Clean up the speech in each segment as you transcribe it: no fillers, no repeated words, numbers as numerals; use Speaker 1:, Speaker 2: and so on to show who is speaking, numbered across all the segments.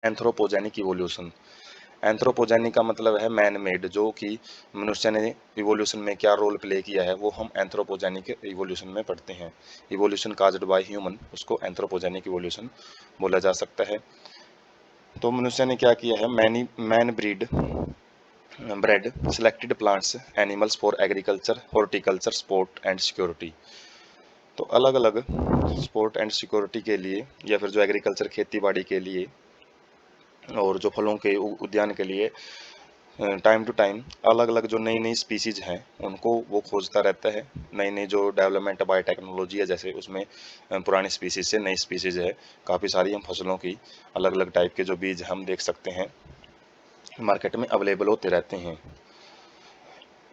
Speaker 1: Anthropogenic evolution. Anthropogenic का मतलब है मैन मेड, जो कि मनुष्य ने इवोल्यूशन में क्या रोल प्ले किया है वो हम एंथ्रोपोजेनिक इवोल्यूशन में पढ़ते हैं। इवोल्यूशन काज्ड बाय ह्यूमन, उसको एंथ्रोपोजेनिक इवोल्यूशन बोला जा सकता है। तो मनुष्य ने क्या किया है, man bread selected plants animals for agriculture, horticulture, sport and security. तो अलग अलग स्पोर्ट एंड सिक्योरिटी के लिए, या फिर जो एग्रीकल्चर खेती बाड़ी के लिए और जो फलों के उद्यान के लिए टाइम टू टाइम अलग अलग जो नई नई स्पीसीज हैं उनको वो खोजता रहता है। नई नई जो डेवलपमेंट बायोटेक्नोलॉजी है, जैसे उसमें पुरानी स्पीसीज से नई स्पीसीज है काफ़ी सारी, हम फसलों की अलग अलग टाइप के जो बीज हम देख सकते हैं मार्केट में अवेलेबल होते रहते हैं।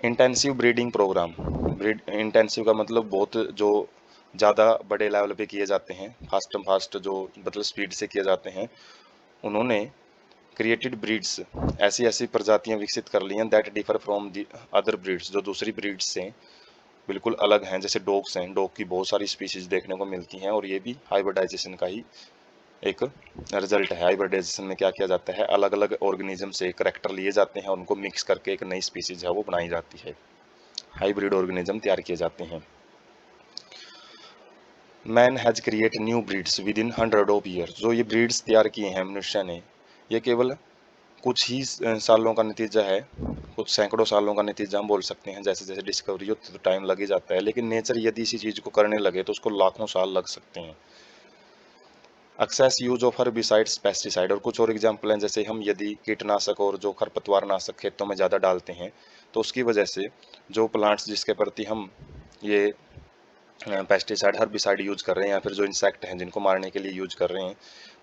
Speaker 1: Intensive breeding programme, breed intensive का मतलब बहुत जो ज़्यादा बड़े लेवल पे किए जाते हैं, फास्ट जो मतलब स्पीड से किए जाते हैं। उन्होंने क्रिएटेड ब्रीड्स, ऐसी ऐसी प्रजातियां विकसित कर ली हैं that differ from the other breeds, जो दूसरी ब्रीड्स से बिल्कुल अलग हैं। जैसे डॉग्स हैं, डॉग की बहुत सारी स्पीशीज देखने को मिलती हैं और ये भी हाइब्रिडाइजेशन का ही एक रिजल्ट है। हाइब्रिडाइजेशन में क्या किया जाता है, अलग अलग ऑर्गेनिज्म से करैक्टर लिए जाते हैं और उनको मिक्स करके एक नई स्पीशीज है वो बनाई जाती है, हाइब्रिड ऑर्गेनिज्म तैयार किए जाते हैं। Man has create new breeds with in 100 of year, जो ये ब्रीड्स तैयार किए हैं मनुष्य ने, ये केवल कुछ ही सालों का नतीजा है, कुछ सैकड़ों सालों का नतीजा हम बोल सकते हैं। जैसे जैसे डिस्कवरी होती है तो टाइम लग ही जाता है, लेकिन नेचर यदि इसी चीज़ को करने लगे तो उसको लाखों साल लग सकते हैं। Excess use of herbicides pesticide, और कुछ और एग्जाम्पल हैं, जैसे हम यदि कीटनाशक और जो खरपतवार नाशक खेतों में ज़्यादा डालते हैं तो उसकी वजह से जो प्लांट्स जिसके प्रति हम ये पेस्टिसाइड हर्बिसाइड यूज कर रहे हैं, या फिर जो इंसेक्ट हैं जिनको मारने के लिए यूज कर रहे हैं,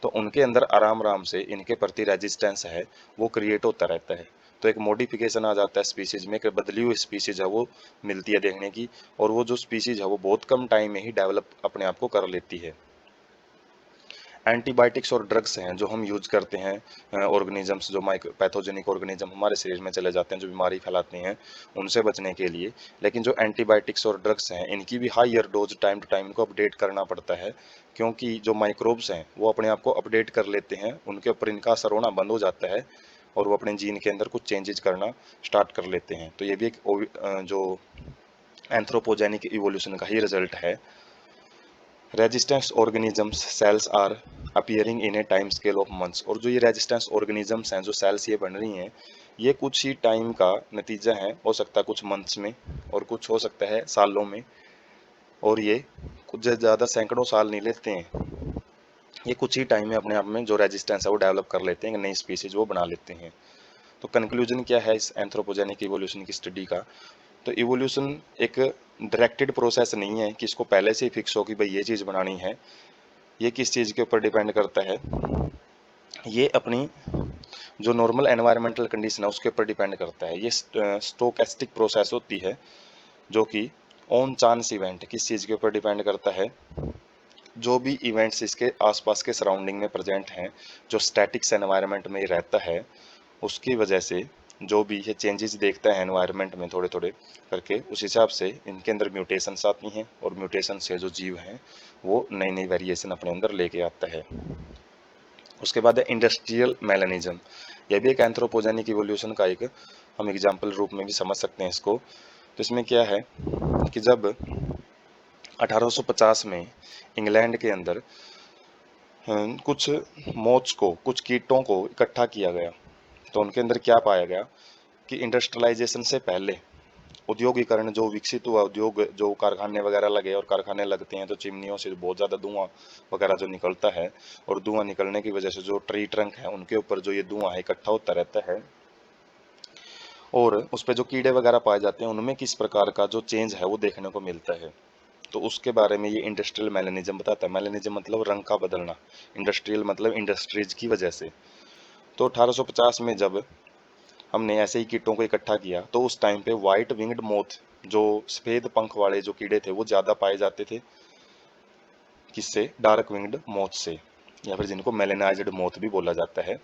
Speaker 1: तो उनके अंदर आराम आराम से इनके प्रति रेजिस्टेंस है वो क्रिएट होता रहता है। तो एक मॉडिफिकेशन आ जाता है स्पीसीज में, कि बदली हुई स्पीसीज है वो मिलती है देखने की, और वो जो स्पीसीज है वो बहुत कम टाइम में ही डेवलप अपने आप को कर लेती है। एंटीबायोटिक्स और ड्रग्स हैं जो हम यूज करते हैं ऑर्गेनिजम्स, जो माइक्रो पैथोजेनिक ऑर्गेनिज्म हमारे शरीर में चले जाते हैं जो बीमारी फैलाते हैं उनसे बचने के लिए। लेकिन जो एंटीबायोटिक्स और ड्रग्स हैं इनकी भी higher dose time to time इनको अपडेट करना पड़ता है, क्योंकि जो माइक्रोब्स हैं वो अपने आप को अपडेट कर लेते हैं, उनके ऊपर इनका असर होना बंद हो जाता है और वो अपने जीन के अंदर कुछ चेंजेस करना स्टार्ट कर लेते हैं। तो ये भी एक जो एंथ्रोपोजेनिक इवोल्यूशन का ही रिजल्ट है। Resistance organisms cells are appearing in a time scale of months, और जो ये रेजिस्टेंस ऑर्गेनिजम्स हैं, जो सेल्स ये बन रही हैं, ये कुछ ही टाइम का नतीजा है, हो सकता है कुछ मंथ्स में और कुछ हो सकता है सालों में, और ये कुछ ज़्यादा सैकड़ों साल नहीं लेते हैं, ये कुछ ही टाइम में अपने आप में जो रेजिस्टेंस है वो डेवलप कर लेते हैं, नई स्पीसीज वो बना लेते हैं। तो कंक्लूजन क्या है इस एंथ्रोपोजेनिक इवोल्यूशन की स्टडी का, तो इवोल्यूशन एक डायरेक्टेड प्रोसेस नहीं है कि इसको पहले से ही फिक्स हो कि भाई ये चीज़ बनानी है। ये किस चीज़ के ऊपर डिपेंड करता है, ये अपनी जो नॉर्मल एनवायरमेंटल कंडीशन है उसके ऊपर डिपेंड करता है। ये स्टोकेस्टिक प्रोसेस होती है, जो कि ऑन चांस इवेंट, किस चीज़ के ऊपर डिपेंड करता है, जो भी इवेंट्स इसके आसपास के सराउंडिंग में प्रेजेंट हैं, जो स्टैटिक्स एनवायरनमेंट में रहता है उसकी वजह से जो भी ये चेंजेस देखता है एनवायरनमेंट में थोड़े थोड़े करके, उस हिसाब से इनके अंदर म्यूटेशंस आती हैं, और म्यूटेशन से जो जीव हैं वो नई नई वेरिएशन अपने अंदर लेके आता है। उसके बाद है इंडस्ट्रियल मेलानिज्म, यह भी एक एंथ्रोपोजेनिक इवोल्यूशन का एक हम एग्जाम्पल रूप में भी समझ सकते हैं इसको। तो इसमें क्या है कि जब 1850 में इंग्लैंड के अंदर कुछ मोथ्स को, कुछ कीटों को इकट्ठा किया गया, तो उनके अंदर क्या पाया गया कि इंडस्ट्रियलाइजेशन से पहले उद्योगीकरण जो विकसित हुआ, उद्योग जो कारखाने वगैरह लगे, और कारखाने लगते हैं तो चिमनियों से बहुत ज़्यादा धुआं वगैरह जो निकलता है, और धुआं निकलने की वजह से जो ट्री ट्रंक है उनके ऊपर जो ये धुआं है इकट्ठा होता रहता है, और उस पर जो कीड़े वगैरह पाए जाते हैं उनमें किस प्रकार का जो चेंज है वो देखने को मिलता है। तो उसके बारे में ये इंडस्ट्रियल मेलेनिज्म बताता है। मेलेनिज्म मतलब रंग का बदलना, इंडस्ट्रियल मतलब इंडस्ट्रीज की वजह से। तो 1850 में जब हमने ऐसे ही कीटों को इकट्ठा किया तो उस टाइम पे व्हाइट विंग्ड मोथ, जो सफेद पंख वाले जो कीड़े थे वो ज़्यादा पाए जाते थे, किससे, डार्क विंग्ड मोथ से, या फिर जिनको मेलेनाइज्ड मोथ भी बोला जाता है,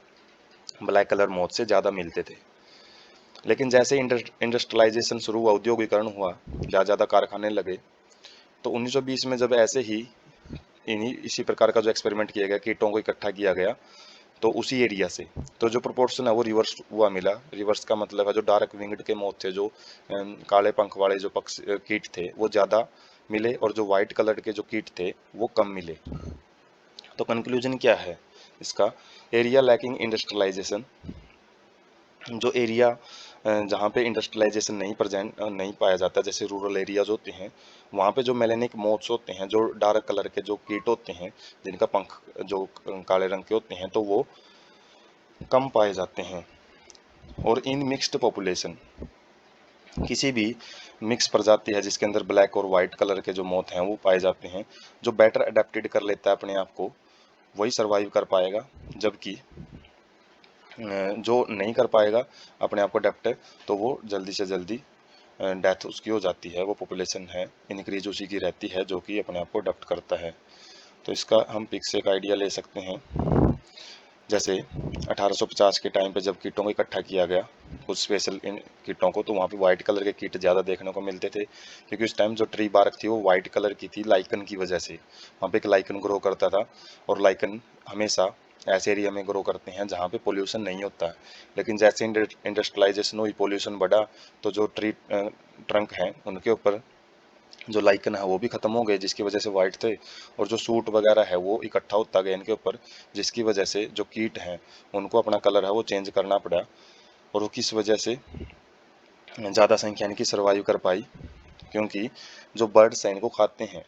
Speaker 1: ब्लैक कलर मोथ से ज़्यादा मिलते थे। लेकिन जैसे इंडस्ट्रियलाइजेशन शुरू हुआ, उद्योगीकरण हुआ, ज़्यादा कारखाने लगे, तो 1920 में जब ऐसे ही इन्हीं इसी प्रकार का जो एक्सपेरिमेंट किया गया, कीटों को इकट्ठा किया गया, तो उसी एरिया से तो जो प्रोपोर्शन है वो रिवर्स हुआ मिला। रिवर्स का मतलब है जो डार्क विंग्ड के मोथ थे, जो काले पंख वाले जो कीट थे वो ज़्यादा मिले, और जो वाइट कलर के जो कीट थे वो कम मिले। तो कंक्लूजन क्या है इसका? एरिया लैकिंग इंडस्ट्रियलाइजेशन, जो एरिया जहाँ पे इंडस्ट्रियलाइजेशन नहीं पाया जाता, जैसे रूरल एरियाज होते हैं, वहाँ पे जो मेलेनिक मोथ्स होते हैं, जो डार्क कलर के जो कीट होते हैं जिनका पंख जो काले रंग के होते हैं, तो वो कम पाए जाते हैं। और इन मिक्स्ड पॉपुलेशन, किसी भी मिक्स प्रजाति है जिसके अंदर ब्लैक और वाइट कलर के जो मोथ हैं वो पाए जाते हैं, जो बेटर अडेप्टेड कर लेता है अपने आप को वही सरवाइव कर पाएगा, जबकि जो नहीं कर पाएगा अपने आप को अडेप्ट, तो वो जल्दी से जल्दी डेथ उसकी हो जाती है। वो पॉपुलेशन है इंक्रीज उसी की रहती है जो कि अपने आप को अडेप्ट करता है। तो इसका हम पिक से एक आइडिया ले सकते हैं। जैसे 1850 के टाइम पे जब कीटों को इकट्ठा किया गया, कुछ स्पेशल इन कीटों को, तो वहाँ पे वाइट कलर के कीट ज़्यादा देखने को मिलते थे, क्योंकि उस टाइम जो ट्री बार्क थी वो वाइट कलर की थी लाइकन की वजह से। वहाँ पे एक लाइकन ग्रो करता था, और लाइकन हमेशा ऐसे एरिया में ग्रो करते हैं जहाँ पे पोल्यूशन नहीं होता है। लेकिन जैसे इंडस्ट्रियलाइजेशन हुई, पोल्यूशन बढ़ा, तो जो ट्री ट्रंक हैं उनके ऊपर जो लाइकन है वो भी खत्म हो गए, जिसकी वजह से वाइट थे, और जो सूट वगैरह है वो इकट्ठा होता गया इनके ऊपर, जिसकी वजह से जो कीट हैं उनको अपना कलर है वो चेंज करना पड़ा, और वो किस वजह से ज़्यादा संख्या इनकी सर्वाइव कर पाई, क्योंकि जो बर्ड्स हैं इनको खाते हैं,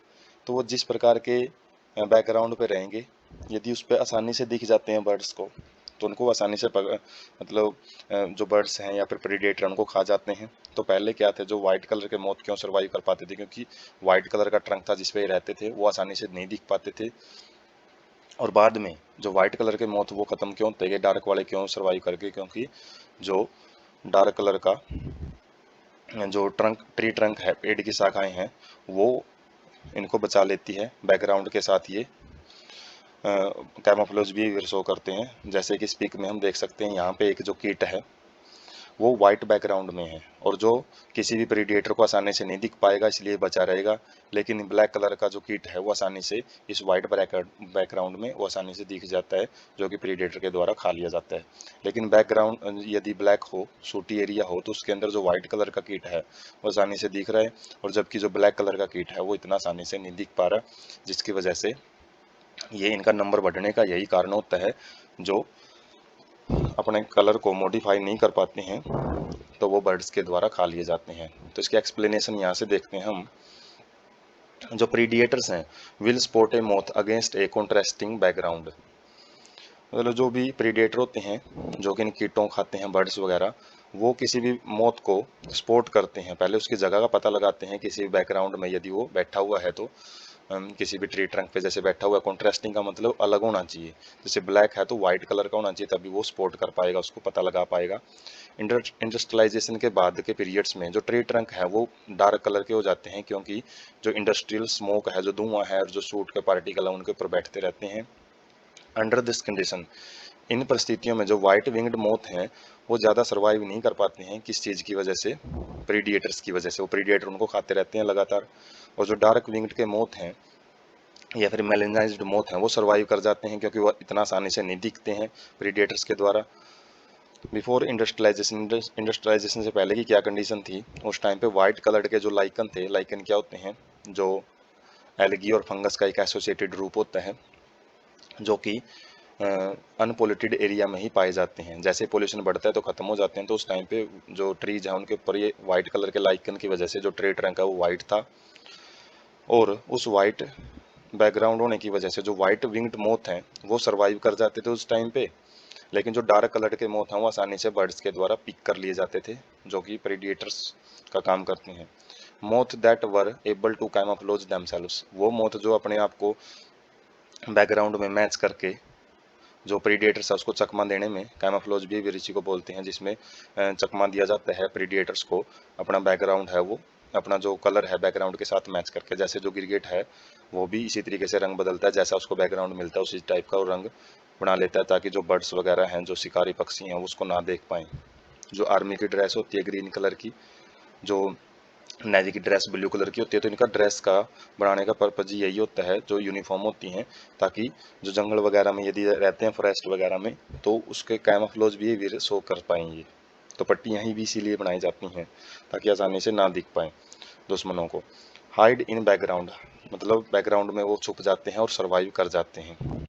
Speaker 1: तो वो जिस प्रकार के बैकग्राउंड पे रहेंगे, यदि उस पर आसानी से दिख जाते हैं बर्ड्स को, तो उनको आसानी से मतलब जो बर्ड्स हैं या फिर प्रेडेटर उनको खा जाते हैं। तो पहले क्या थे, जो वाइट कलर के मोथ क्यों सर्वाइव कर पाते थे? क्योंकि वाइट कलर का ट्रंक था जिस पे रहते थे, वो आसानी से नहीं दिख पाते थे। और बाद में जो वाइट कलर के मोथ वो खत्म क्यों होते गए, डार्क वाले क्यों सर्वाइव कर गए? क्योंकि जो डार्क कलर का जो ट्री ट्रंक है, पेड़ की शाखाएं हैं, वो इनको बचा लेती है। बैकग्राउंड के साथ ये कैमोफ्लेज भी शो करते हैं। जैसे कि इस पिक में हम देख सकते हैं, यहाँ पे एक जो कीट है वो वाइट बैकग्राउंड में है, और जो किसी भी प्रीडेटर को आसानी से नहीं दिख पाएगा इसलिए बचा रहेगा। लेकिन ब्लैक कलर का जो कीट है वो आसानी से इस वाइट बैकग्राउंड में वो आसानी से दिख जाता है, जो कि प्रीडेटर के द्वारा खा लिया जाता है। लेकिन बैकग्राउंड यदि ब्लैक हो, सूटी एरिया हो, तो उसके अंदर जो वाइट कलर का कीट है वो आसानी से दिख रहा है, और जबकि जो ब्लैक कलर का कीट है वो इतना आसानी से नहीं दिख पा रहा, जिसकी वजह से ये इनका नंबर बढ़ने का यही कारण होता है। जो अपने कलर को मॉडिफाई नहीं कर पाते हैं तो वो बर्ड्स के द्वारा खा लिए जाते हैं। तो इसकी एक्सप्लेनेशन यहाँ से देखते हैं हम। जो प्रीडिएटर्स हैं will spot A moth against A contrasting background, मतलब जो भी प्रीडेटर होते हैं जो कि इन कीटों खाते हैं बर्ड्स वगैरह, वो किसी भी मोथ को स्पॉट करते हैं, पहले उसकी जगह का पता लगाते हैं किसी भी बैकग्राउंड में यदि वो बैठा हुआ है, तो किसी भी ट्री ट्रंक पे जैसे बैठा हुआ है, कॉन्ट्रास्टिंग का मतलब अलग होना चाहिए, जैसे ब्लैक है तो वाइट कलर का होना चाहिए, तभी वो स्पॉट कर पाएगा, उसको पता लगा पाएगा। इंडस्ट्रियलाइजेशन के बाद के पीरियड्स में जो ट्री ट्रंक है वो डार्क कलर के हो जाते हैं, क्योंकि जो इंडस्ट्रियल स्मोक है, जो धुआं है, और जो सूट के पार्टिकल है उनके ऊपर बैठते रहते हैं। अंडर दिस कंडीशन, इन परिस्थितियों में जो वाइट विंग्ड मोथ हैं वो ज़्यादा सर्वाइव नहीं कर पाते हैं। किस चीज़ की वजह से? प्रीडिएटर्स की वजह से। वो प्रीडिएटर उनको खाते रहते हैं लगातार, और जो डार्क विंग्ड के मोथ हैं या फिर मेलेनाइज्ड मोथ हैं वो सर्वाइव कर जाते हैं, क्योंकि वो इतना आसानी से नहीं दिखते हैं प्रीडिएटर्स के द्वारा। बिफोर इंडस्ट्रियलाइजेशन से पहले की क्या कंडीशन थी? उस टाइम पे वाइट कलर के जो लाइकन थे, लाइकन क्या होते हैं? जो एल्गी और फंगस का एक एसोसिएटेड रूप होता है, जो कि अनपोल्यूटेड एरिया में ही पाए जाते हैं। जैसे पोल्यूशन बढ़ता है तो खत्म हो जाते हैं, तो उस टाइम पे जो ट्रीज हैं उनके ऊपर ये वाइट कलर के लाइकन की वजह से जो ट्री ट्रंक है वो वाइट था, और उस वाइट बैकग्राउंड होने की वजह से जो वाइट विंग्ड मोथ हैं वो सर्वाइव कर जाते थे उस टाइम पे। लेकिन जो डार्क कलर के मोथ हैं वो आसानी से बर्ड्स के द्वारा पिक कर लिए जाते थे, जो कि प्रेडिएटर्स का काम करते हैं। Moth that were able to camouflage themselves, वो मोथ जो अपने आप को बैकग्राउंड में मैच करके जो प्रीडिएटर्स है उसको चकमा देने में, कैमोफ्लेज भी इसी को बोलते हैं, जिसमें चकमा दिया जाता है प्रीडिएटर्स को, अपना बैकग्राउंड है वो अपना जो कलर है बैकग्राउंड के साथ मैच करके। जैसे जो गिरगिट है वो भी इसी तरीके से रंग बदलता है, जैसा उसको बैकग्राउंड मिलता है उसी टाइप का वो रंग बना लेता है, ताकि जो बर्ड्स वगैरह हैं, जो शिकारी पक्षी हैं, उसको ना देख पाएँ। जो आर्मी की ड्रेस होती है ग्रीन कलर की, जो नेवी की ड्रेस ब्लू कलर की होती है, तो इनका ड्रेस का बनाने का पर्पज यही होता है, जो यूनिफॉर्म होती हैं, ताकि जो जंगल वगैरह में यदि रहते हैं फॉरेस्ट वगैरह में, तो उसके कैमोफ्लेज बिहेवियर शो कर पाएंगे। तो पट्टियाँ ही भी इसीलिए बनाई जाती हैं ताकि आसानी से ना दिख पाए दुश्मनों को। हाइड इन बैकग्राउंड, मतलब बैकग्राउंड में वो छुप जाते हैं और सर्वाइव कर जाते हैं।